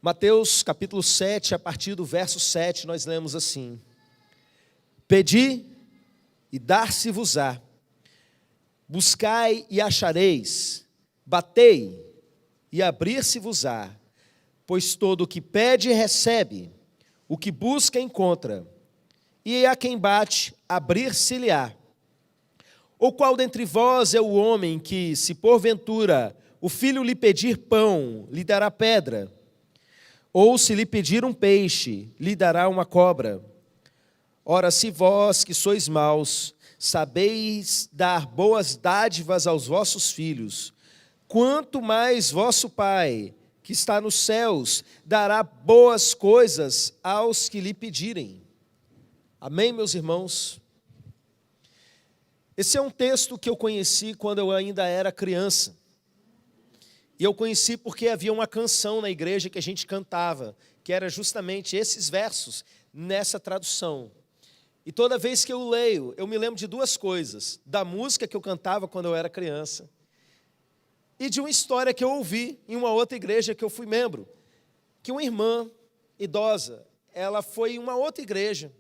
Mateus capítulo 7, a partir do verso 7, nós lemos assim: Pedi e dar-se-vos-á, buscai e achareis, batei e abrir-se-vos-á, pois todo o que pede recebe, o que busca encontra, e a quem bate abrir-se-lhe-á. Ou qual dentre vós é o homem que, se porventura o filho lhe pedir pão, lhe dará pedra? Ou se lhe pedir um peixe, lhe dará uma cobra? Ora, se vós que sois maus, sabeis dar boas dádivas aos vossos filhos, quanto mais vosso Pai, que está nos céus, dará boas coisas aos que lhe pedirem. Amém, meus irmãos? Esse é um texto que eu conheci quando eu ainda era criança. E eu conheci porque havia uma canção na igreja que a gente cantava, que era justamente esses versos nessa tradução. E toda vez que eu leio, eu me lembro de duas coisas: da música que eu cantava quando eu era criança e de uma história que eu ouvi em uma outra igreja que eu fui membro, que uma irmã idosa, ela foi em uma outra igreja,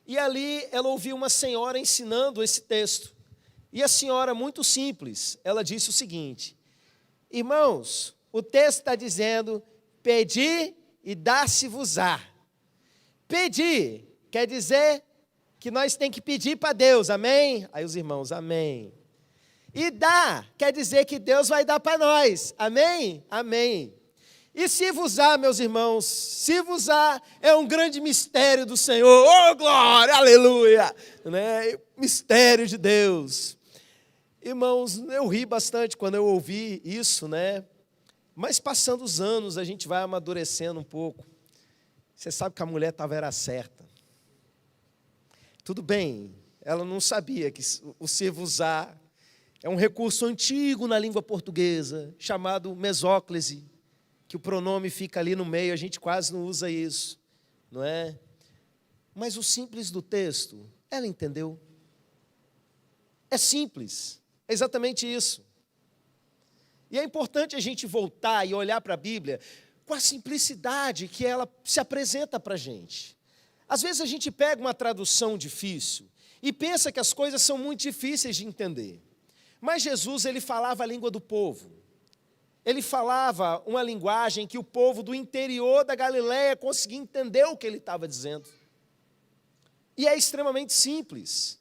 e ali ela ouviu uma senhora ensinando esse texto. E a senhora, muito simples, ela disse o seguinte: irmãos, o texto está dizendo, pedi e dar-se-vos-á. Pedir quer dizer que nós temos que pedir para Deus, amém? Aí os irmãos, amém. E dar quer dizer que Deus vai dar para nós, amém? Amém. E se vos há, meus irmãos, se vos há, é um grande mistério do Senhor, oh glória, aleluia, né? Mistério de Deus. Irmãos, eu ri bastante quando eu ouvi isso, né? Mas passando os anos, a gente vai amadurecendo um pouco. Você sabe que a mulher era certa. Tudo bem, ela não sabia que o se vos há é um recurso antigo na língua portuguesa, chamado mesóclise, que o pronome fica ali no meio, a gente quase não usa isso, não é? Mas o simples do texto, ela entendeu. É simples, é exatamente isso. E é importante a gente voltar e olhar para a Bíblia com a simplicidade que ela se apresenta para a gente. Às vezes a gente pega uma tradução difícil e pensa que as coisas são muito difíceis de entender. Mas Jesus, ele falava a língua do povo. Ele falava uma linguagem que o povo do interior da Galileia conseguia entender o que ele estava dizendo. E é extremamente simples.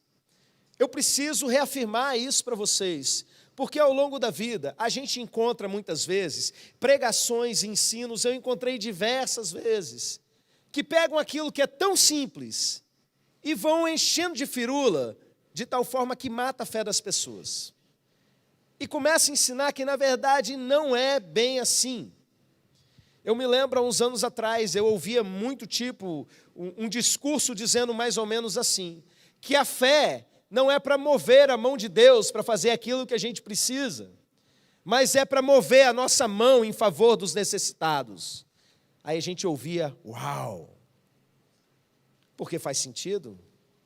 Eu preciso reafirmar isso para vocês, porque ao longo da vida a gente encontra muitas vezes pregações e ensinos, eu encontrei diversas vezes, que pegam aquilo que é tão simples e vão enchendo de firula, de tal forma que mata a fé das pessoas. E começa a ensinar que, na verdade, não é bem assim. Eu me lembro, há uns anos atrás, eu ouvia muito um discurso dizendo mais ou menos assim, que a fé não é para mover a mão de Deus para fazer aquilo que a gente precisa, mas é para mover a nossa mão em favor dos necessitados. Aí a gente ouvia, uau, porque faz sentido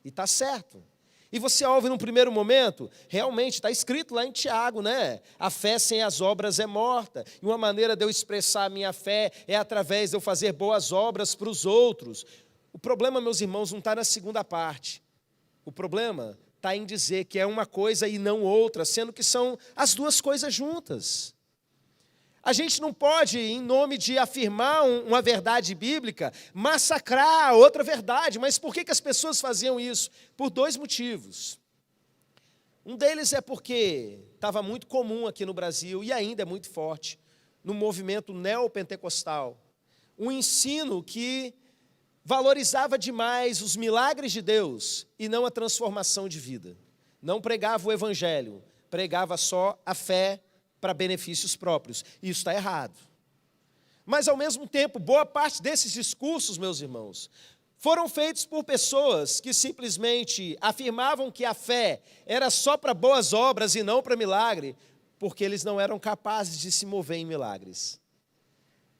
e está certo. E você ouve num primeiro momento, realmente está escrito lá em Tiago, né? A fé sem as obras é morta. E uma maneira de eu expressar a minha fé é através de eu fazer boas obras para os outros. O problema, meus irmãos, não está na segunda parte. O problema está em dizer que é uma coisa e não outra, sendo que são as duas coisas juntas. A gente não pode, em nome de afirmar uma verdade bíblica, massacrar outra verdade. Mas por que as pessoas faziam isso? Por dois motivos. Um deles é porque estava muito comum aqui no Brasil, e ainda é muito forte, no movimento neopentecostal, um ensino que valorizava demais os milagres de Deus e não a transformação de vida. Não pregava o evangelho, pregava só a fé para benefícios próprios. Isso está errado. Mas, ao mesmo tempo, boa parte desses discursos, meus irmãos, foram feitos por pessoas que simplesmente afirmavam que a fé era só para boas obras e não para milagre, porque eles não eram capazes de se mover em milagres.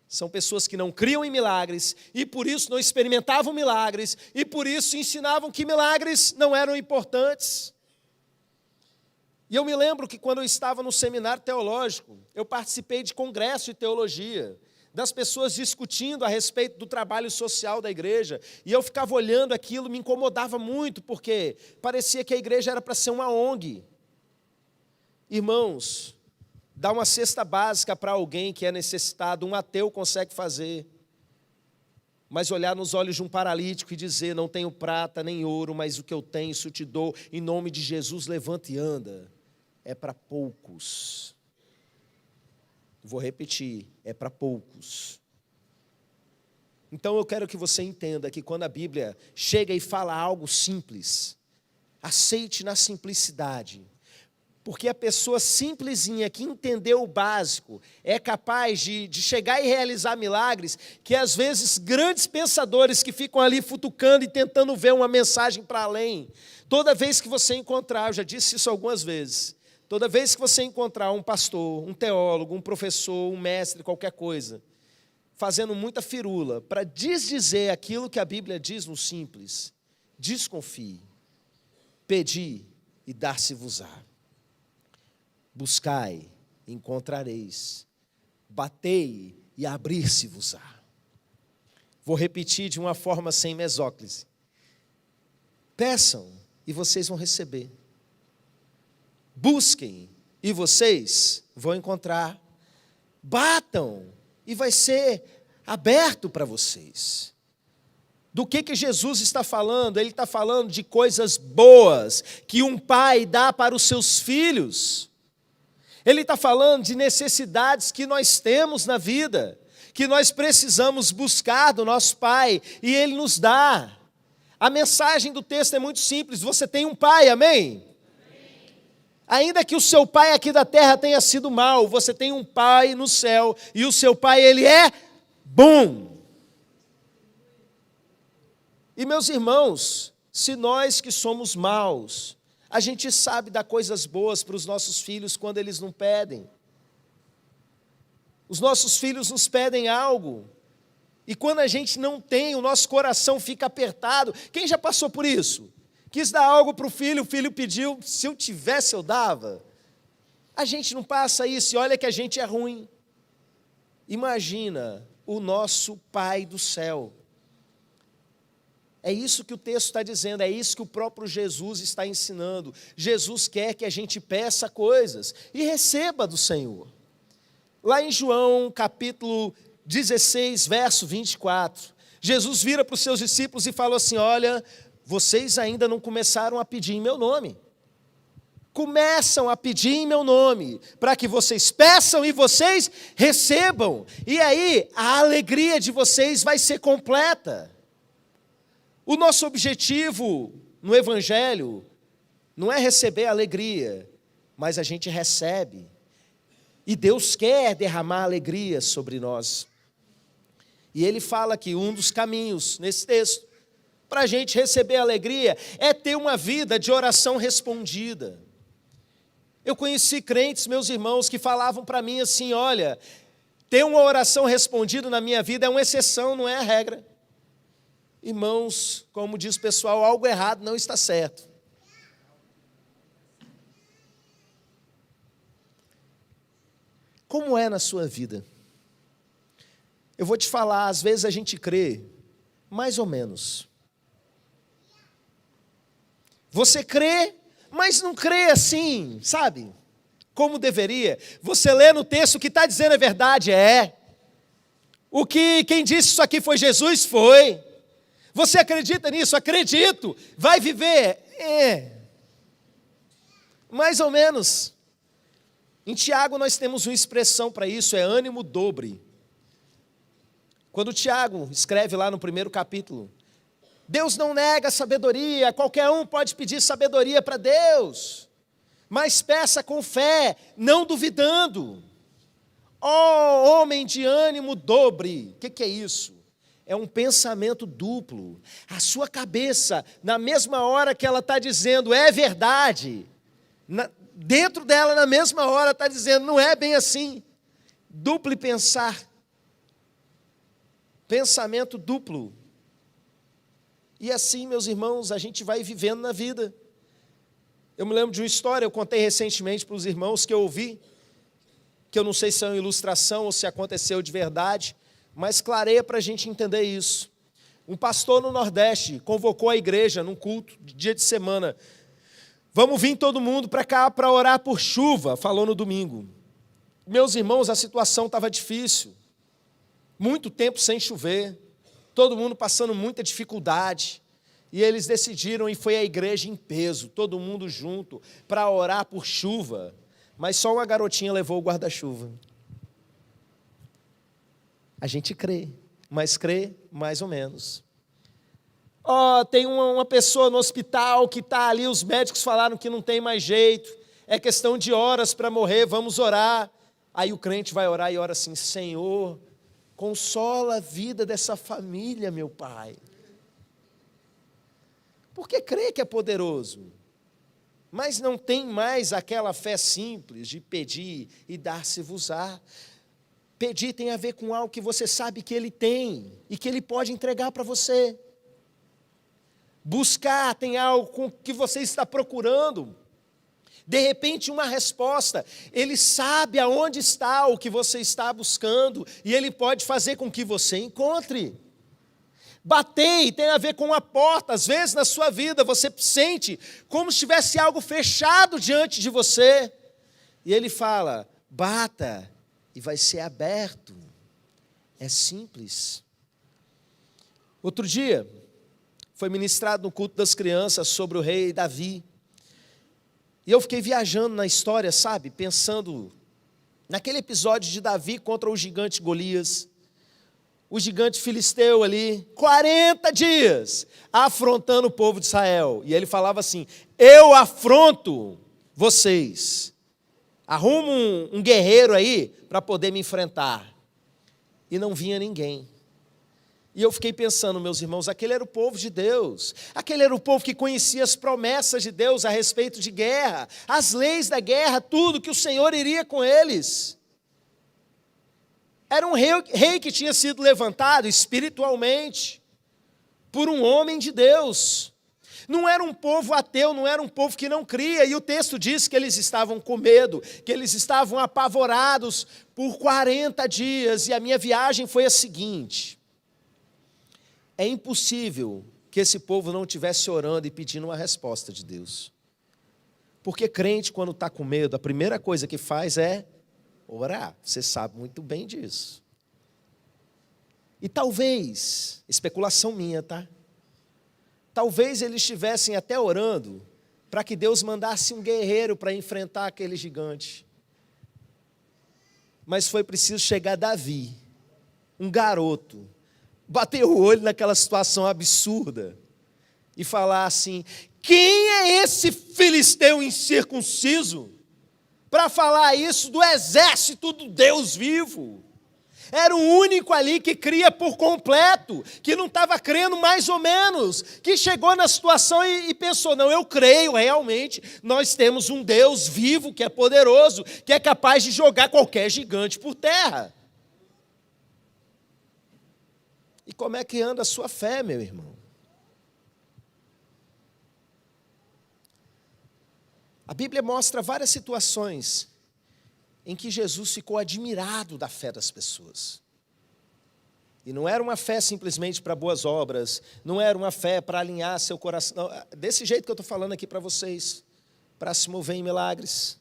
São pessoas que não criam em milagres e por isso não experimentavam milagres e por isso ensinavam que milagres não eram importantes. E eu me lembro que quando eu estava no seminário teológico, eu participei de congresso de teologia, das pessoas discutindo a respeito do trabalho social da igreja, e eu ficava olhando aquilo, me incomodava muito, porque parecia que a igreja era para ser uma ONG. Irmãos, dar uma cesta básica para alguém que é necessitado, um ateu consegue fazer. Mas olhar nos olhos de um paralítico e dizer, não tenho prata nem ouro, mas o que eu tenho, isso te dou, em nome de Jesus, levanta e anda, é para poucos. Vou repetir, é para poucos. Então eu quero que você entenda que quando a Bíblia chega e fala algo simples, aceite na simplicidade. Porque a pessoa simplesinha que entendeu o básico é capaz de chegar e realizar milagres que às vezes grandes pensadores que ficam ali futucando e tentando ver uma mensagem para além. Toda vez que você encontrar, eu já disse isso algumas vezes, toda vez que você encontrar um pastor, um teólogo, um professor, um mestre, qualquer coisa, fazendo muita firula para desdizer aquilo que a Bíblia diz no simples, desconfie, pedi e dar-se-vos-á. Buscai, encontrareis, batei e abrir-se-vos-á. Vou repetir de uma forma sem mesóclise. Peçam e vocês vão receber. Busquem e vocês vão encontrar. Batam e vai ser aberto para vocês. Do que Jesus está falando? Ele está falando de coisas boas que um pai dá para os seus filhos. Ele está falando de necessidades que nós temos na vida, que nós precisamos buscar do nosso Pai, e Ele nos dá. A mensagem do texto é muito simples, você tem um Pai, amém? Ainda que o seu pai aqui da terra tenha sido mau, você tem um Pai no céu, e o seu Pai, Ele é bom. E meus irmãos, se nós que somos maus, a gente sabe dar coisas boas para os nossos filhos quando eles não pedem. Os nossos filhos nos pedem algo, e quando a gente não tem, o nosso coração fica apertado. Quem já passou por isso? Quis dar algo para o filho pediu, se eu tivesse eu dava. A gente não passa isso, e olha que a gente é ruim. Imagina o nosso Pai do céu. É isso que o texto está dizendo, é isso que o próprio Jesus está ensinando. Jesus quer que a gente peça coisas e receba do Senhor. Lá em João, capítulo 16, verso 24, Jesus vira para os seus discípulos e falou assim, olha, vocês ainda não começaram a pedir em meu nome. Começam a pedir em meu nome, para que vocês peçam e vocês recebam. E aí, a alegria de vocês vai ser completa. O nosso objetivo no Evangelho não é receber alegria, mas a gente recebe. E Deus quer derramar alegria sobre nós. E Ele fala que um dos caminhos, nesse texto, para a gente receber alegria, é ter uma vida de oração respondida. Eu conheci crentes, meus irmãos, que falavam para mim assim, olha, ter uma oração respondida na minha vida é uma exceção, não é a regra. Irmãos, como diz o pessoal, algo errado não está certo. Como é na sua vida? Eu vou te falar, às vezes a gente crê, mais ou menos. Você crê, mas não crê assim, sabe? Como deveria. Você lê no texto o que está dizendo é verdade, é. Quem disse isso aqui foi Jesus? Foi. Você acredita nisso? Acredito. Vai viver? Mais ou menos. Em Tiago nós temos uma expressão para isso, é ânimo dobre. Quando Tiago escreve lá no primeiro capítulo, Deus não nega sabedoria, qualquer um pode pedir sabedoria para Deus, mas peça com fé, não duvidando. Ó homem de ânimo dobre, o que é isso? É um pensamento duplo. A sua cabeça, na mesma hora que ela está dizendo, é verdade, dentro dela, na mesma hora, está dizendo, não é bem assim. Duplo pensar. Pensamento duplo. E assim, meus irmãos, a gente vai vivendo na vida. Eu me lembro de uma história, eu contei recentemente para os irmãos que eu ouvi. que eu não sei se é uma ilustração ou se aconteceu de verdade, mas clareia para a gente entender isso. Um pastor no Nordeste convocou a igreja num culto de dia de semana. Vamos vir todo mundo para cá para orar por chuva, falou no domingo. Meus irmãos, a situação estava difícil. Muito tempo sem chover, todo mundo passando muita dificuldade. E eles decidiram, e foi a igreja em peso, todo mundo junto, para orar por chuva. Mas só uma garotinha levou o guarda-chuva. A gente crê, mas crê mais ou menos. Tem uma pessoa no hospital que está ali, os médicos falaram que não tem mais jeito, é questão de horas para morrer, vamos orar. Aí o crente vai orar e ora assim: Senhor, consola a vida dessa família, meu Pai. Porque crê que é poderoso, mas não tem mais aquela fé simples de pedir e dar-se-vos-á. Pedir tem a ver com algo que você sabe que Ele tem e que Ele pode entregar para você. Buscar tem algo com que você está procurando. De repente uma resposta, Ele sabe aonde está o que você está buscando e Ele pode fazer com que você encontre. Bater tem a ver com a porta. Às vezes na sua vida você sente como se tivesse algo fechado diante de você. E Ele fala: bata e vai ser aberto. É simples. Outro dia, foi ministrado no culto das crianças sobre o rei Davi. E eu fiquei viajando na história, sabe? Pensando naquele episódio de Davi contra o gigante Golias. O gigante filisteu ali, 40 dias, afrontando o povo de Israel. E ele falava assim: eu afronto vocês. Arruma um guerreiro aí para poder me enfrentar. E não vinha ninguém. E eu fiquei pensando, meus irmãos, aquele era o povo de Deus. Aquele era o povo que conhecia as promessas de Deus a respeito de guerra, as leis da guerra, tudo que o Senhor iria com eles. Era um rei que tinha sido levantado espiritualmente por um homem de Deus. Não era um povo ateu, não era um povo que não cria. E o texto diz que eles estavam com medo, que eles estavam apavorados por 40 dias. E a minha viagem foi a seguinte: é impossível que esse povo não estivesse orando e pedindo uma resposta de Deus. Porque crente, quando está com medo, a primeira coisa que faz é orar. Você sabe muito bem disso. E talvez, especulação minha, tá? Talvez eles estivessem até orando para que Deus mandasse um guerreiro para enfrentar aquele gigante. Mas foi preciso chegar Davi, um garoto, bater o olho naquela situação absurda e falar assim: quem é esse filisteu incircunciso para falar isso do exército do Deus vivo? Era o único ali que cria por completo, que não estava crendo mais ou menos, que chegou na situação e pensou: não, eu creio realmente, nós temos um Deus vivo que é poderoso, que é capaz de jogar qualquer gigante por terra. E como é que anda a sua fé, meu irmão? A Bíblia mostra várias situações em que Jesus ficou admirado da fé das pessoas. E não era uma fé simplesmente para boas obras, não era uma fé para alinhar seu coração, não, desse jeito que eu estou falando aqui para vocês, para se mover em milagres.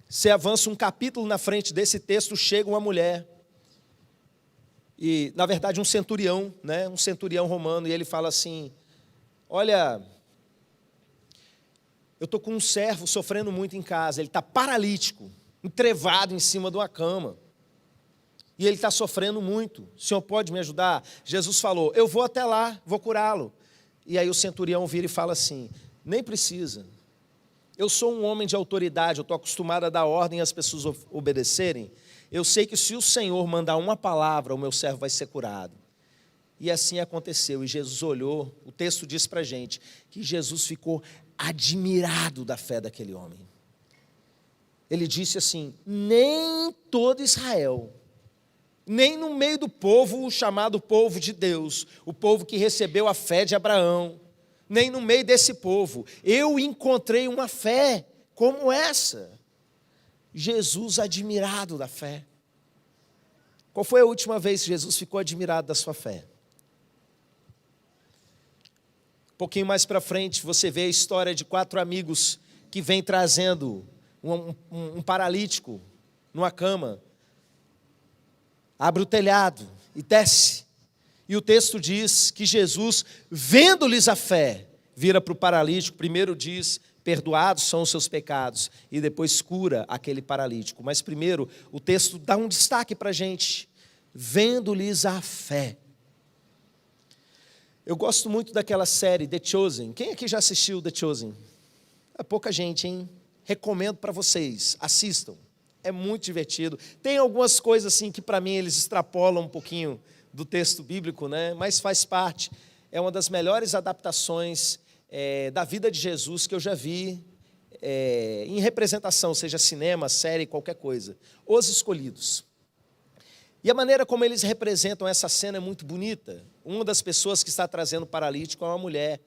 Você avança um capítulo na frente desse texto, chega uma mulher, e na verdade um centurião, né, um centurião romano, e ele fala assim: olha, eu estou com um servo sofrendo muito em casa, ele está paralítico, entrevado em cima de uma cama, e ele está sofrendo muito, o senhor pode me ajudar? Jesus falou: eu vou até lá, vou curá-lo. E aí o centurião vira e fala assim: nem precisa, eu sou um homem de autoridade, eu estou acostumado a dar ordem às pessoas obedecerem, eu sei que se o Senhor mandar uma palavra, o meu servo vai ser curado. E assim aconteceu, e Jesus olhou, o texto diz para a gente, que Jesus ficou admirado da fé daquele homem. Ele disse assim: nem todo Israel, nem no meio do povo chamado povo de Deus, o povo que recebeu a fé de Abraão, nem no meio desse povo, eu encontrei uma fé como essa. Jesus admirado da fé. Qual foi a última vez que Jesus ficou admirado da sua fé? Um pouquinho mais para frente, você vê a história de 4 amigos que vêm trazendo um paralítico numa cama. Abre o telhado e desce. E o texto diz que Jesus, vendo-lhes a fé, vira para o paralítico, primeiro diz, perdoados são os seus pecados, e depois cura aquele paralítico. Mas primeiro, o texto dá um destaque para a gente, vendo-lhes a fé. Eu gosto muito daquela série, The Chosen. Quem aqui já assistiu The Chosen? É pouca gente, hein? Recomendo para vocês, assistam. É muito divertido. Tem algumas coisas assim que para mim eles extrapolam um pouquinho do texto bíblico, né? Mas faz parte. É uma das melhores adaptações da vida de Jesus que eu já vi em representação, seja cinema, série, qualquer coisa. Os Escolhidos. E a maneira como eles representam essa cena é muito bonita. Uma das pessoas que está trazendo o paralítico é uma mulher.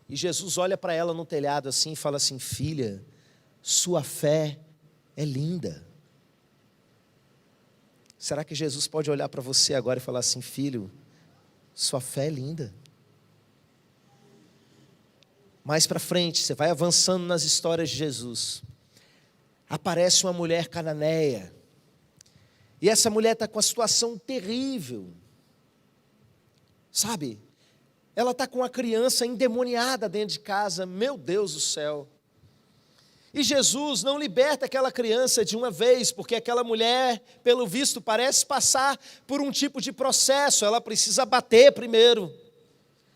E Jesus olha para ela no telhado assim e fala assim: filha, sua fé é linda. Será que Jesus pode olhar para você agora e falar assim: filho, sua fé é linda? Mais para frente, você vai avançando nas histórias de Jesus. Aparece uma mulher cananeia. E essa mulher está com uma situação terrível. Sabe? Ela está com uma criança endemoniada dentro de casa. Meu Deus do céu. E Jesus não liberta aquela criança de uma vez, porque aquela mulher, pelo visto, parece passar por um tipo de processo. Ela precisa bater primeiro.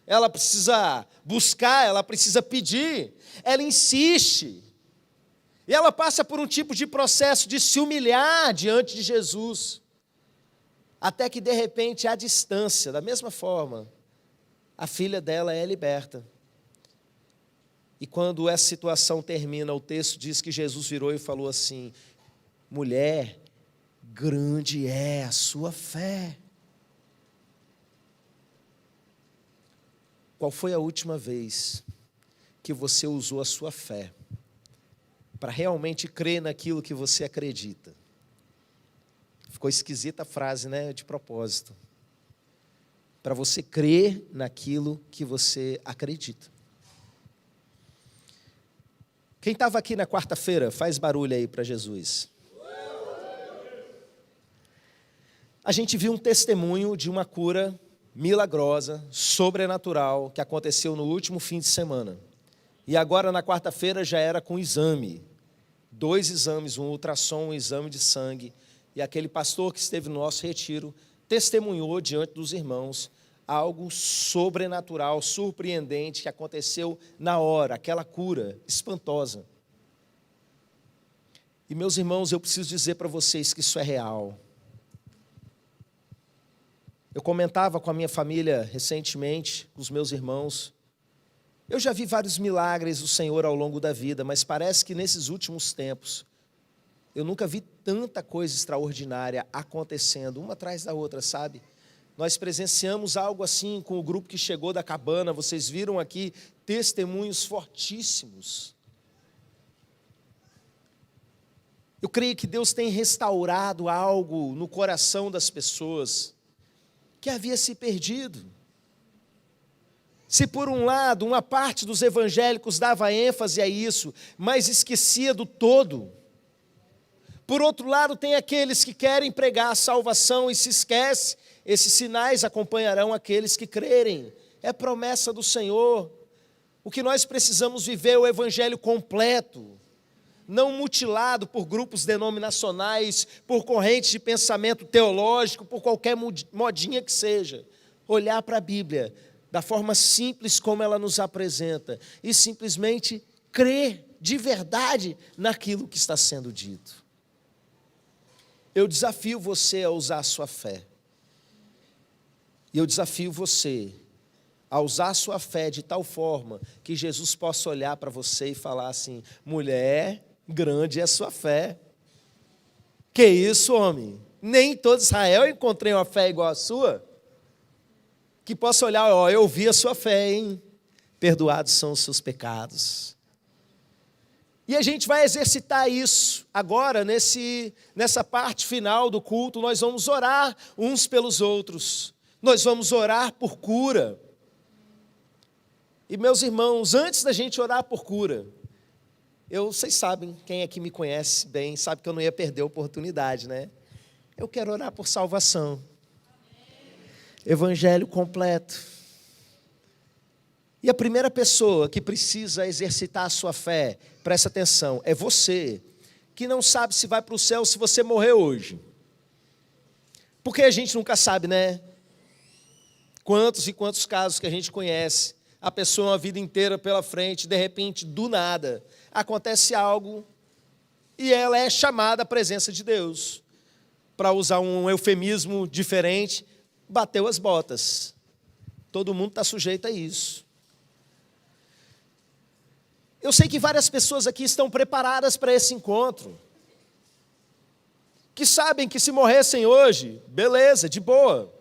Ela precisa buscar, ela precisa pedir. Ela insiste. E ela passa por um tipo de processo de se humilhar diante de Jesus. Até que, de repente, à distância, da mesma forma, a filha dela é liberta. E quando essa situação termina, o texto diz que Jesus virou e falou assim: mulher, grande é a sua fé. Qual foi a última vez que você usou a sua fé para realmente crer naquilo que você acredita? Ficou esquisita a frase, né? De propósito. Para você crer naquilo que você acredita. Quem estava aqui na quarta-feira, faz barulho aí para Jesus. A gente viu um testemunho de uma cura milagrosa, sobrenatural, que aconteceu no último fim de semana. E agora na quarta-feira já era com exame. 2 exames, um ultrassom, um exame de sangue. E aquele pastor que esteve no nosso retiro testemunhou diante dos irmãos algo sobrenatural, surpreendente, que aconteceu na hora, aquela cura espantosa. E meus irmãos, eu preciso dizer para vocês que isso é real. Eu comentava com a minha família recentemente, com os meus irmãos. Eu já vi vários milagres do Senhor ao longo da vida, mas parece que nesses últimos tempos, eu nunca vi tanta coisa extraordinária acontecendo, uma atrás da outra, sabe? Nós presenciamos algo assim com o grupo que chegou da cabana, vocês viram aqui testemunhos fortíssimos. Eu creio que Deus tem restaurado algo no coração das pessoas que havia se perdido. Se por um lado, uma parte dos evangélicos dava ênfase a isso, mas esquecia do todo. Por outro lado, tem aqueles que querem pregar a salvação e se esquece. Esses sinais acompanharão aqueles que crerem. É promessa do Senhor. O que nós precisamos viver é o evangelho completo, não mutilado por grupos denominacionais, por correntes de pensamento teológico, por qualquer modinha que seja. Olhar para a Bíblia da forma simples como ela nos apresenta e simplesmente crer de verdade naquilo que está sendo dito. Eu desafio você a usar a sua fé. E eu desafio você a usar a sua fé de tal forma que Jesus possa olhar para você e falar assim: mulher, grande é a sua fé. Que isso, homem? Nem em todo Israel eu encontrei uma fé igual a sua. Que possa olhar, ó, eu vi a sua fé, hein? Perdoados são os seus pecados. E a gente vai exercitar isso agora, nessa parte final do culto. Nós vamos orar uns pelos outros. Nós vamos orar por cura. E meus irmãos, antes da gente orar por cura, vocês sabem, quem aqui me conhece bem, sabe que eu não ia perder a oportunidade, né? Eu quero orar por salvação. Evangelho completo. E a primeira pessoa que precisa exercitar a sua fé, presta atenção, é você, que não sabe se vai para o céu se você morrer hoje. Porque a gente nunca sabe, né? Quantos e quantos casos que a gente conhece, a pessoa uma vida inteira pela frente, de repente, do nada, acontece algo e ela é chamada à presença de Deus. Para usar um eufemismo diferente, bateu as botas. Todo mundo está sujeito a isso. Eu sei que várias pessoas aqui estão preparadas para esse encontro, que sabem que se morressem hoje, beleza, de boa.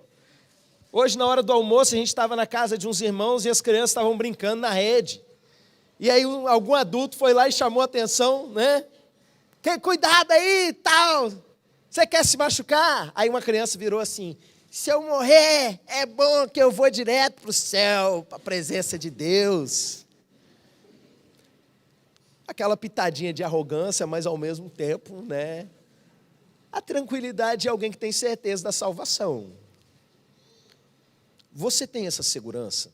Hoje, na hora do almoço, a gente estava na casa de uns irmãos e as crianças estavam brincando na rede. E aí algum adulto foi lá e chamou a atenção, né? Cuidado aí, tal, você quer se machucar? Aí uma criança virou assim: se eu morrer, é bom que eu vou direto para o céu, para a presença de Deus. Aquela pitadinha de arrogância, mas ao mesmo tempo, né? A tranquilidade de alguém que tem certeza da salvação. Você tem essa segurança?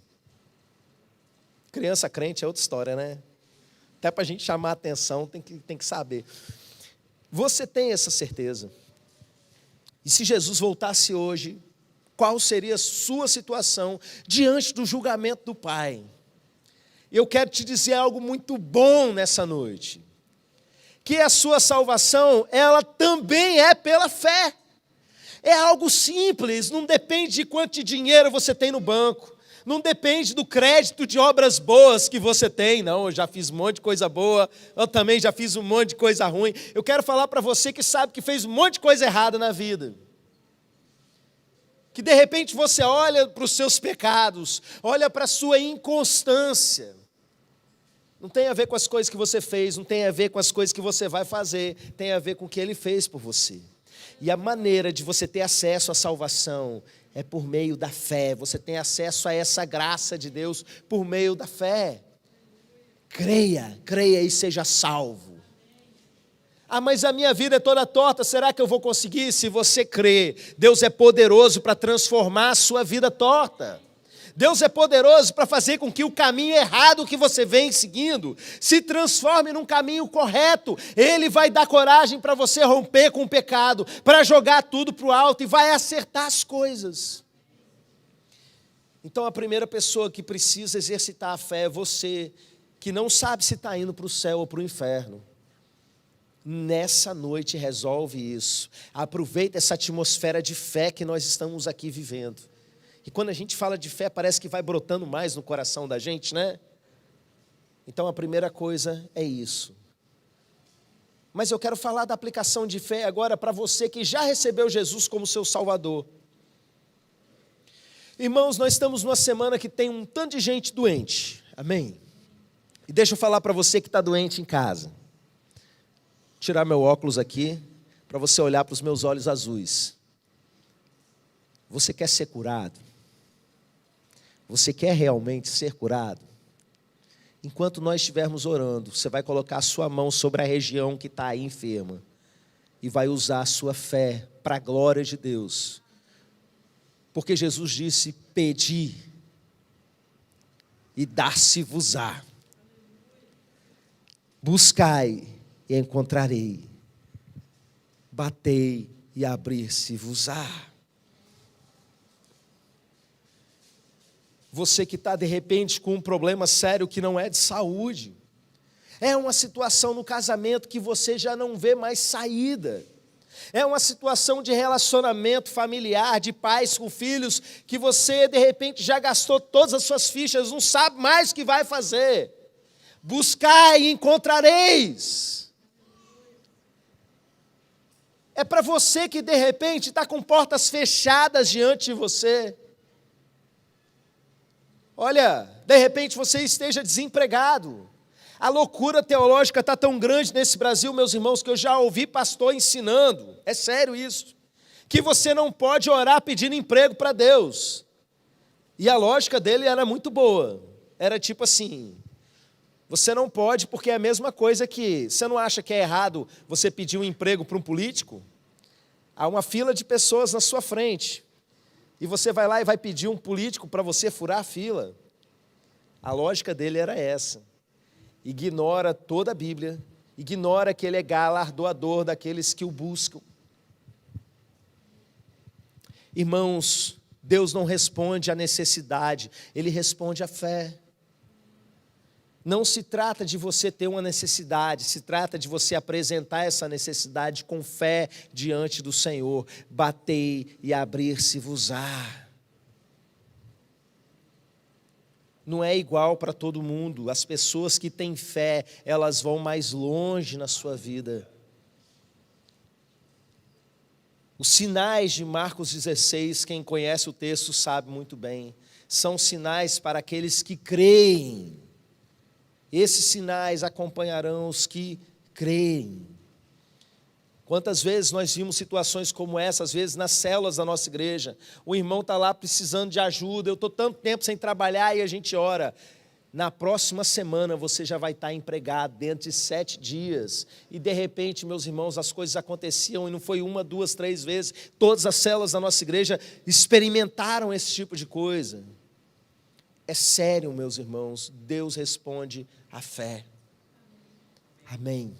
Criança crente é outra história, né? Até para a gente chamar a atenção, tem que saber. Você tem essa certeza? E se Jesus voltasse hoje, qual seria a sua situação diante do julgamento do Pai? Eu quero te dizer algo muito bom nessa noite, que a sua salvação, ela também é pela fé. É algo simples, não depende de quanto dinheiro você tem no banco, não depende do crédito de obras boas que você tem. Não, eu já fiz um monte de coisa boa, eu também já fiz um monte de coisa ruim. Eu quero falar para você que sabe que fez um monte de coisa errada na vida. Que de repente você olha para os seus pecados, olha para a sua inconstância. Não tem a ver com as coisas que você fez, não tem a ver com as coisas que você vai fazer, tem a ver com o que Ele fez por você. E a maneira de você ter acesso à salvação é por meio da fé. Você tem acesso a essa graça de Deus por meio da fé. Creia e seja salvo. Ah, mas a minha vida é toda torta, será que eu vou conseguir? Se você crê, Deus é poderoso para transformar a sua vida torta. Deus é poderoso para fazer com que o caminho errado que você vem seguindo se transforme num caminho correto. Ele vai dar coragem para você romper com o pecado, para jogar tudo para o alto e vai acertar as coisas. Então a primeira pessoa que precisa exercitar a fé é você, que não sabe se está indo para o céu ou para o inferno. Nessa noite resolve isso. Aproveita essa atmosfera de fé que nós estamos aqui vivendo. E quando a gente fala de fé, parece que vai brotando mais no coração da gente, né? Então a primeira coisa é isso. Mas eu quero falar da aplicação de fé agora para você que já recebeu Jesus como seu Salvador. Irmãos, nós estamos numa semana que tem um tanto de gente doente, amém? E deixa eu falar para você que está doente em casa. Vou tirar meu óculos aqui, para você olhar para os meus olhos azuis. Você quer ser curado? Você quer realmente ser curado? Enquanto nós estivermos orando, você vai colocar a sua mão sobre a região que está aí enferma e vai usar a sua fé para a glória de Deus. Porque Jesus disse: pedi e dar-se-vos-á. Buscai e encontrarei. Batei e abrir-se-vos-á. Você que está de repente com um problema sério que não é de saúde. É uma situação no casamento que você já não vê mais saída. É uma situação de relacionamento familiar, de pais com filhos, que você de repente já gastou todas as suas fichas, não sabe mais o que vai fazer. Buscai e encontrareis. É para você que de repente está com portas fechadas diante de você. Olha, de repente você esteja desempregado. A loucura teológica está tão grande nesse Brasil, meus irmãos, que eu já ouvi pastor ensinando, é sério isso, que você não pode orar pedindo emprego para Deus. E a lógica dele era muito boa, era tipo assim, você não pode porque é a mesma coisa que, você não acha que é errado você pedir um emprego para um político? Há uma fila de pessoas na sua frente, e você vai lá e vai pedir um político para você furar a fila. A lógica dele era essa. Ignora toda a Bíblia, ignora que ele é galardoador daqueles que o buscam. Irmãos, Deus não responde à necessidade, Ele responde à fé. Não se trata de você ter uma necessidade, se trata de você apresentar essa necessidade com fé diante do Senhor. Batei e abrir-se-vos-á. Não é igual para todo mundo. As pessoas que têm fé, elas vão mais longe na sua vida. Os sinais de Marcos 16, quem conhece o texto sabe muito bem, são sinais para aqueles que creem. Esses sinais acompanharão os que creem. Quantas vezes nós vimos situações como essa, às vezes nas células da nossa igreja, o irmão está lá precisando de ajuda, eu estou tanto tempo sem trabalhar e a gente ora. Na próxima semana você já vai estar empregado, dentro de 7 dias. E de repente, meus irmãos, as coisas aconteciam e não foi 1, 2, 3 vezes. Todas as células da nossa igreja experimentaram esse tipo de coisa. É sério, meus irmãos, Deus responde à fé. Amém.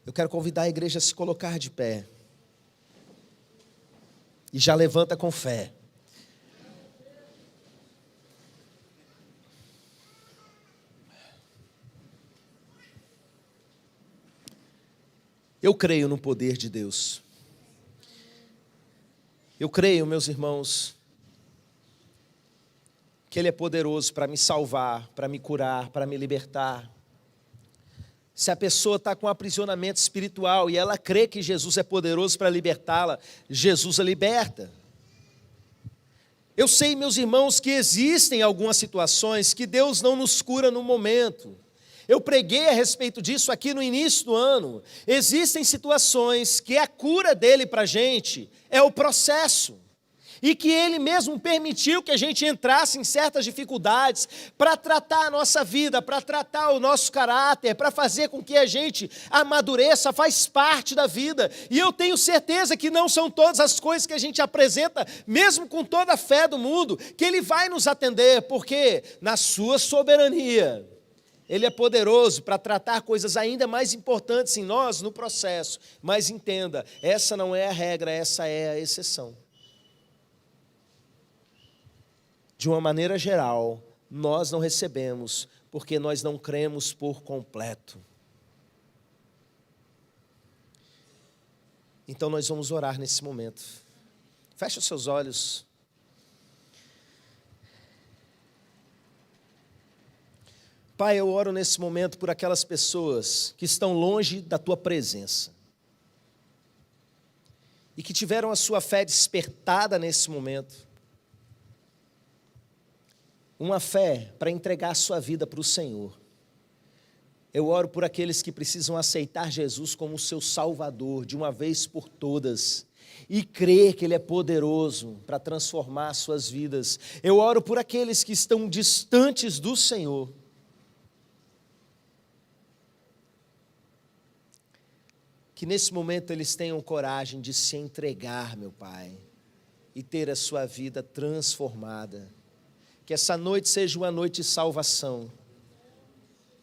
Eu quero convidar a igreja a se colocar de pé. E já levanta com fé. Eu creio no poder de Deus. Eu creio, meus irmãos, que Ele é poderoso para me salvar, para me curar, para me libertar. Se a pessoa está com um aprisionamento espiritual e ela crê que Jesus é poderoso para libertá-la, Jesus a liberta. Eu sei, meus irmãos, que existem algumas situações que Deus não nos cura no momento. Eu preguei a respeito disso aqui no início do ano. Existem situações que a cura dele para a gente é o processo. E que Ele mesmo permitiu que a gente entrasse em certas dificuldades para tratar a nossa vida, para tratar o nosso caráter, para fazer com que a gente amadureça, faz parte da vida. E eu tenho certeza que não são todas as coisas que a gente apresenta, mesmo com toda a fé do mundo, que Ele vai nos atender, porque na sua soberania, Ele é poderoso para tratar coisas ainda mais importantes em nós no processo. Mas entenda, essa não é a regra, essa é a exceção. De uma maneira geral, nós não recebemos, porque nós não cremos por completo. Então nós vamos orar nesse momento. Feche os seus olhos. Pai, eu oro nesse momento por aquelas pessoas que estão longe da Tua presença. E que tiveram a sua fé despertada nesse momento. Uma fé para entregar a sua vida para o Senhor. Eu oro por aqueles que precisam aceitar Jesus como seu Salvador, de uma vez por todas, e crer que Ele é poderoso para transformar suas vidas. Eu oro por aqueles que estão distantes do Senhor. Que nesse momento eles tenham coragem de se entregar, meu Pai, e ter a sua vida transformada. Que essa noite seja uma noite de salvação.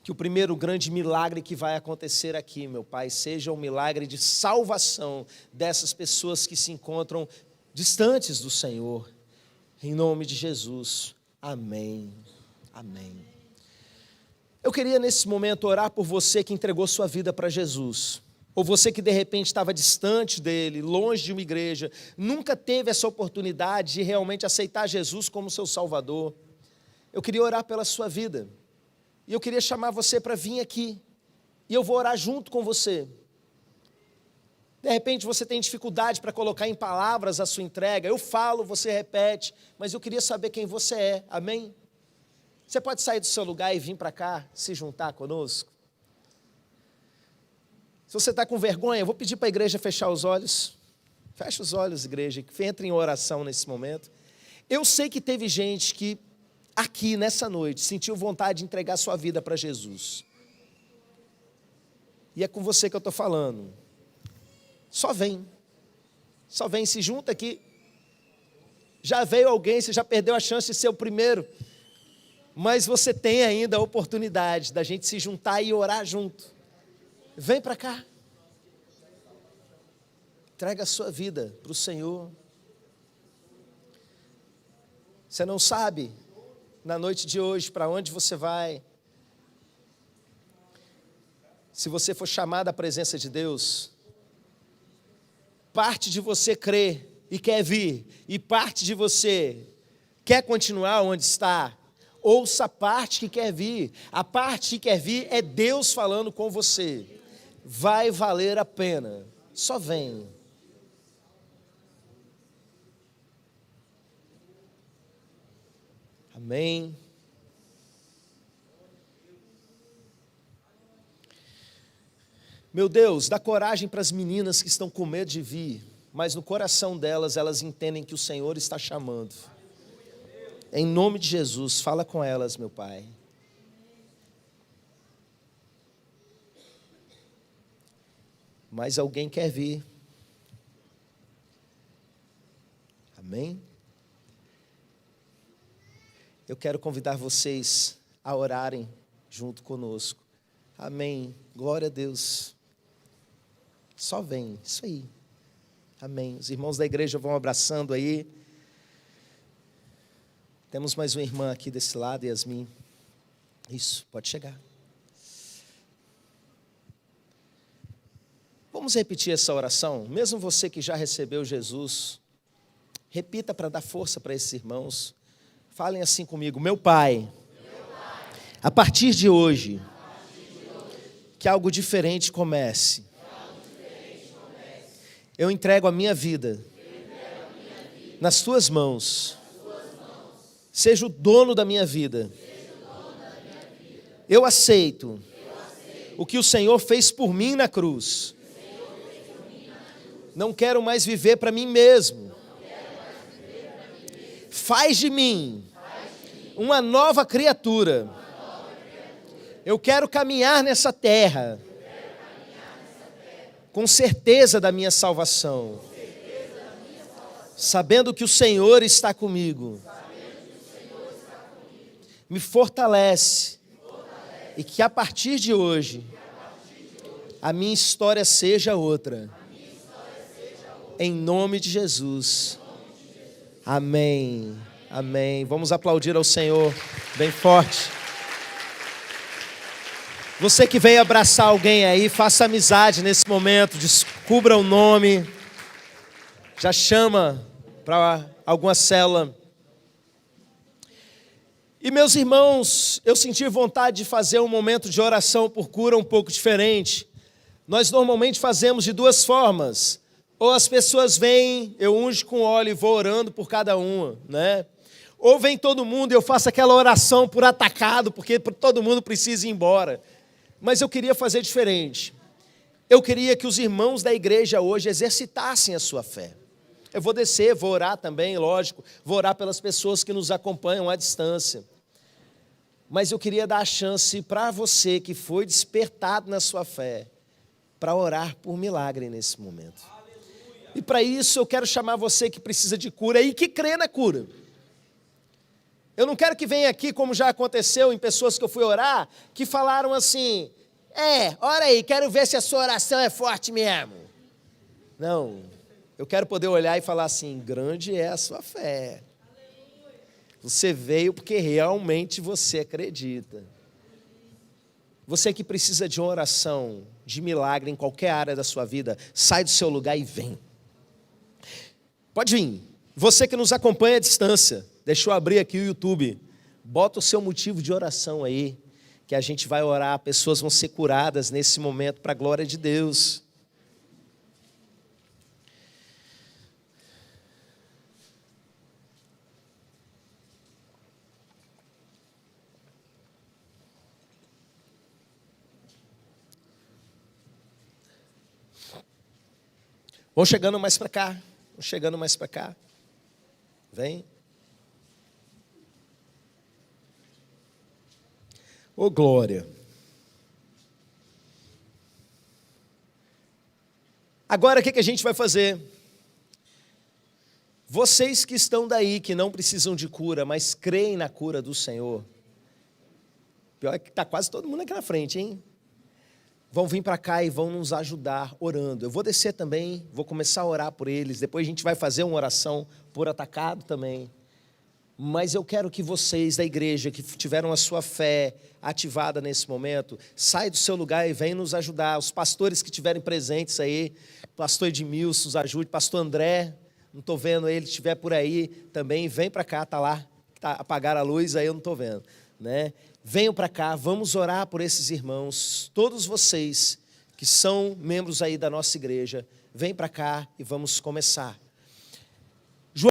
Que o primeiro grande milagre que vai acontecer aqui, meu Pai, seja um milagre de salvação dessas pessoas que se encontram distantes do Senhor. Em nome de Jesus. Amém. Amém. Eu queria nesse momento orar por você que entregou sua vida para Jesus. Ou você que de repente estava distante dele, longe de uma igreja, nunca teve essa oportunidade de realmente aceitar Jesus como seu Salvador. Eu queria orar pela sua vida. E eu queria chamar você para vir aqui. E eu vou orar junto com você. De repente você tem dificuldade para colocar em palavras a sua entrega. Eu falo, você repete, mas eu queria saber quem você é. Amém? Você pode sair do seu lugar e vir para cá, se juntar conosco? Se você está com vergonha, eu vou pedir para a igreja fechar os olhos. Fecha os olhos, igreja, que entre em oração nesse momento. Eu sei que teve gente que, aqui nessa noite, sentiu vontade de entregar sua vida para Jesus. E é com você que eu estou falando. Só vem, se junta aqui. Já veio alguém, você já perdeu a chance de ser o primeiro. Mas você tem ainda a oportunidade da gente se juntar e orar junto. Vem para cá. Entrega a sua vida para o Senhor. Você não sabe, na noite de hoje, para onde você vai. Se você for chamado à presença de Deus, parte de você crê e quer vir, e parte de você quer continuar onde está. Ouça a parte que quer vir. A parte que quer vir é Deus falando com você. Vai valer a pena. Só vem. Amém. Meu Deus, dá coragem para as meninas que estão com medo de vir, mas no coração delas, elas entendem que o Senhor está chamando. Em nome de Jesus, fala com elas, meu Pai. Mas alguém quer vir. Amém? Eu quero convidar vocês a orarem junto conosco. Amém. Glória a Deus. Só vem, isso aí. Amém. Os irmãos da igreja vão abraçando aí. Temos mais uma irmã aqui desse lado, Yasmin. Isso, pode chegar. Vamos repetir essa oração? Mesmo você que já recebeu Jesus, repita para dar força para esses irmãos. Falem assim comigo: meu Pai, a partir de hoje, que algo diferente comece. Eu entrego a minha vida nas tuas mãos. Seja o dono da minha vida. Eu aceito o que o Senhor fez por mim na cruz. Não quero mais viver para mim mesmo. Faz de mim uma nova criatura. Eu quero caminhar nessa terra com certeza da minha salvação, sabendo que o Senhor está comigo. Me fortalece e que a partir de hoje a minha história seja outra. Em nome de Jesus. Amém. Amém. Vamos aplaudir ao Senhor bem forte. Você que veio abraçar alguém aí, faça amizade nesse momento, descubra o nome, já chama para alguma célula. E meus irmãos, eu senti vontade de fazer um momento de oração por cura um pouco diferente. Nós normalmente fazemos de duas formas. Ou as pessoas vêm, eu unjo com óleo e vou orando por cada uma, né? Ou vem todo mundo e eu faço aquela oração por atacado, porque todo mundo precisa ir embora. Mas eu queria fazer diferente. Eu queria que os irmãos da igreja hoje exercitassem a sua fé. Eu vou descer, vou orar também, lógico. Vou orar pelas pessoas que nos acompanham à distância. Mas eu queria dar a chance para você que foi despertado na sua fé, para orar por milagre nesse momento. E para isso eu quero chamar você que precisa de cura e que crê na cura. Eu não quero que venha aqui, como já aconteceu em pessoas que eu fui orar, que falaram assim: ora aí, quero ver se a sua oração é forte mesmo. Não, eu quero poder olhar e falar assim: grande é a sua fé. Você veio porque realmente você acredita. Você que precisa de uma oração, de milagre em qualquer área da sua vida, sai do seu lugar e vem. Pode vir. Você que nos acompanha à distância, deixa eu abrir aqui o YouTube. Bota o seu motivo de oração aí, que a gente vai orar, pessoas vão ser curadas nesse momento para a glória de Deus. Vão chegando mais para cá. Vão chegando mais para cá. Vem. Ô, glória. Agora o que a gente vai fazer? Vocês que estão daí, que não precisam de cura, mas creem na cura do Senhor. Pior é que está quase todo mundo aqui na frente, hein? Vão vir para cá e vão nos ajudar orando. Eu vou descer também, vou começar a orar por eles. Depois a gente vai fazer uma oração por atacado também. Mas eu quero que vocês da igreja, que tiveram a sua fé ativada nesse momento, saia do seu lugar e venham nos ajudar. Os pastores que estiverem presentes aí, pastor Edmilson, nos ajude, pastor André, não estou vendo ele, estiver por aí também, vem para cá, está lá, apagaram a luz, aí eu não estou vendo, né? Venham para cá, vamos orar por esses irmãos, todos vocês que são membros aí da nossa igreja, vem para cá e vamos começar.